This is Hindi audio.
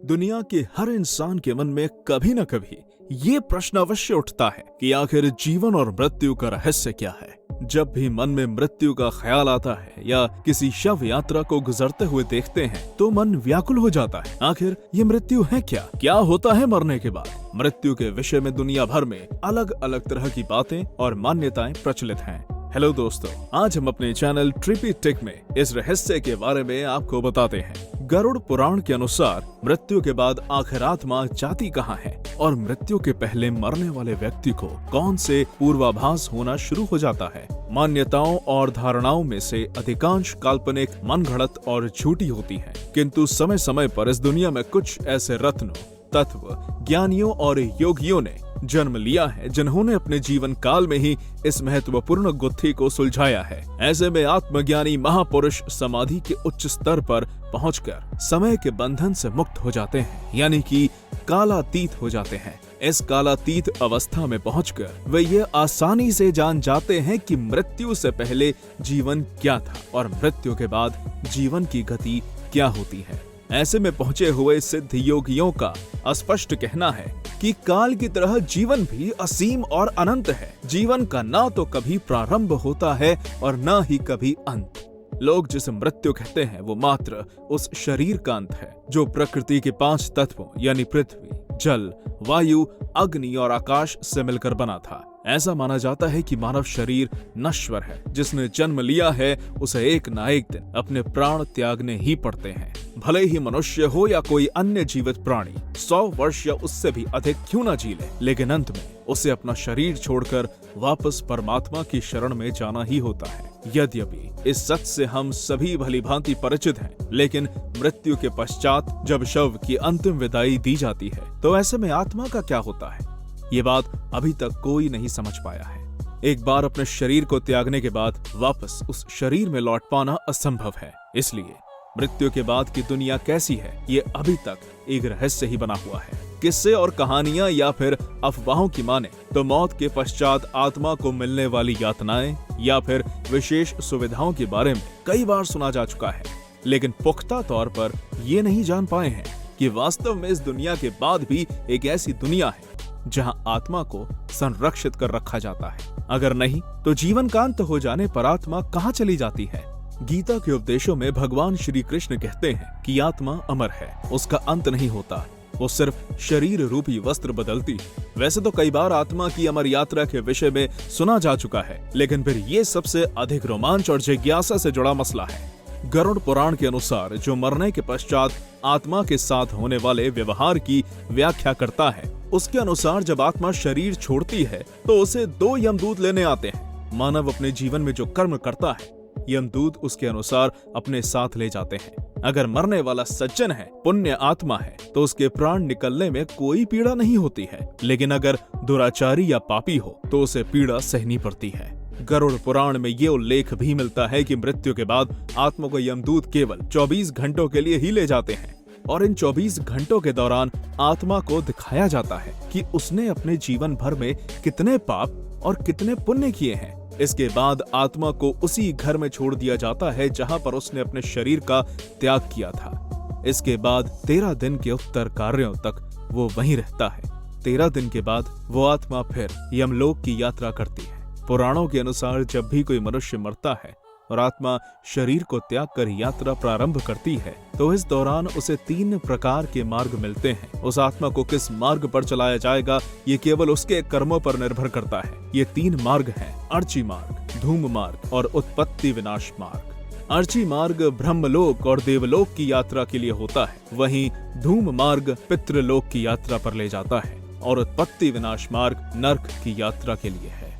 दुनिया के हर इंसान के मन में कभी न कभी ये प्रश्न अवश्य उठता है कि आखिर जीवन और मृत्यु का रहस्य क्या है। जब भी मन में मृत्यु का ख्याल आता है या किसी शव यात्रा को गुजरते हुए देखते हैं तो मन व्याकुल हो जाता है। आखिर ये मृत्यु है क्या होता है मरने के बाद? मृत्यु के विषय में दुनिया भर में अलग अलग तरह की बातें और मान्यताएं प्रचलित हैं। हेलो दोस्तों, आज हम अपने चैनल ट्रिपी टेक में इस रहस्य के बारे में आपको बताते हैं। गरुड़ पुराण के अनुसार मृत्यु के बाद आखिर आत्मा जाती कहाँ है और मृत्यु के पहले मरने वाले व्यक्ति को कौन से पूर्वाभास होना शुरू हो जाता है। मान्यताओं और धारणाओं में से अधिकांश काल्पनिक, मनगढ़ंत और झूठी होती हैं, किंतु समय समय पर इस दुनिया में कुछ ऐसे रत्नों, तत्व, ज्ञानियों और योगियों ने जन्म लिया है जिन्होंने अपने जीवन काल में ही इस महत्वपूर्ण गुत्थी को सुलझाया है। ऐसे में आत्मज्ञानी महापुरुष समाधि के उच्च स्तर पर पहुंचकर समय के बंधन से मुक्त हो जाते हैं, यानी कि कालातीत हो जाते हैं। इस कालातीत अवस्था में पहुंचकर वे ये आसानी से जान जाते हैं कि मृत्यु से पहले जीवन क्या था और मृत्यु के बाद जीवन की गति क्या होती है। ऐसे में पहुंचे हुए सिद्ध योगियों का स्पष्ट कहना है कि काल की तरह जीवन भी असीम और अनंत है। जीवन का ना तो कभी प्रारंभ होता है और ना ही कभी अंत। लोग जिसे मृत्यु कहते हैं वो मात्र उस शरीर का अंत है जो प्रकृति के 5 तत्वों यानी पृथ्वी, जल, वायु, अग्नि और आकाश से मिलकर बना था। ऐसा माना जाता है कि मानव शरीर नश्वर है। जिसने जन्म लिया है उसे एक ना एक दिन अपने प्राण त्यागने ही पड़ते हैं। भले ही मनुष्य हो या कोई अन्य जीवित प्राणी 100 वर्ष या उससे भी अधिक क्यों न जी ले, लेकिन अंत में उसे अपना शरीर छोड़कर वापस परमात्मा की शरण में जाना ही होता है। यद्यपि इस सत्य से हम सभी भली भांति परिचित हैं, लेकिन मृत्यु के पश्चात जब शव की अंतिम विदाई दी जाती है तो ऐसे में आत्मा का क्या होता है, ये बात अभी तक कोई नहीं समझ पाया है। एक बार अपने शरीर को त्यागने के बाद वापस उस शरीर में लौट पाना असंभव है। इसलिए मृत्यु के बाद की दुनिया कैसी है ये अभी तक एक रहस्य ही बना हुआ है। किस्से और कहानियां या फिर अफवाहों की माने तो मौत के पश्चात आत्मा को मिलने वाली यातनाएं या फिर विशेष सुविधाओं के बारे में कई बार सुना जा चुका है, लेकिन पुख्ता तौर पर ये नहीं जान पाए हैं कि वास्तव में इस दुनिया के बाद भी एक ऐसी दुनिया है जहां आत्मा को संरक्षित कर रखा जाता है। अगर नहीं तो जीवन का अंत हो जाने पर आत्मा कहां चली जाती है? गीता के उपदेशों में भगवान श्री कृष्ण कहते हैं कि आत्मा अमर है, उसका अंत नहीं होता, वो सिर्फ शरीर रूपी वस्त्र बदलती है। वैसे तो कई बार आत्मा की अमर यात्रा के विषय में सुना जा चुका है, लेकिन फिर ये सबसे अधिक रोमांच और जिज्ञासा से जुड़ा मसला है। गरुड़ पुराण के अनुसार जो मरने के पश्चात आत्मा के साथ होने वाले व्यवहार की व्याख्या करता है, उसके अनुसार जब आत्मा शरीर छोड़ती है तो उसे 2 यमदूत लेने आते हैं। मानव अपने जीवन में जो कर्म करता है यमदूत उसके अनुसार अपने साथ ले जाते हैं। अगर मरने वाला सज्जन है, पुण्य आत्मा है, तो उसके प्राण निकलने में कोई पीड़ा नहीं होती है, लेकिन अगर दुराचारी या पापी हो तो उसे पीड़ा सहनी पड़ती है। गरुड़ पुराण में ये उल्लेख भी मिलता है कि मृत्यु के बाद आत्मा को यमदूत केवल 24 घंटों के लिए ही ले जाते हैं और इन 24 घंटों के दौरान आत्मा को दिखाया जाता है कि उसने अपने जीवन भर में कितने पाप और कितने पुण्य किए हैं। इसके बाद आत्मा को उसी घर में छोड़ दिया जाता है जहां पर उसने अपने शरीर का त्याग किया था। इसके बाद 13 दिन के उत्तर कार्यों तक वो वहीं रहता है। 13 दिन के बाद वो आत्मा फिर यमलोक की यात्रा करती है। पुराणों के अनुसार जब भी कोई मनुष्य मरता है और आत्मा शरीर को त्याग कर यात्रा प्रारंभ करती है तो इस दौरान उसे 3 प्रकार के मार्ग मिलते हैं। उस आत्मा को किस मार्ग पर चलाया जाएगा ये केवल उसके कर्मों पर निर्भर करता है। ये 3 मार्ग हैं: अर्ची मार्ग, धूम मार्ग और उत्पत्ति विनाश मार्ग। अर्ची मार्ग ब्रह्मलोक और देवलोक की यात्रा के लिए होता है, वहीं धूम मार्ग पितृलोक की यात्रा पर ले जाता है और उत्पत्ति विनाश मार्ग नर्क की यात्रा के लिए है।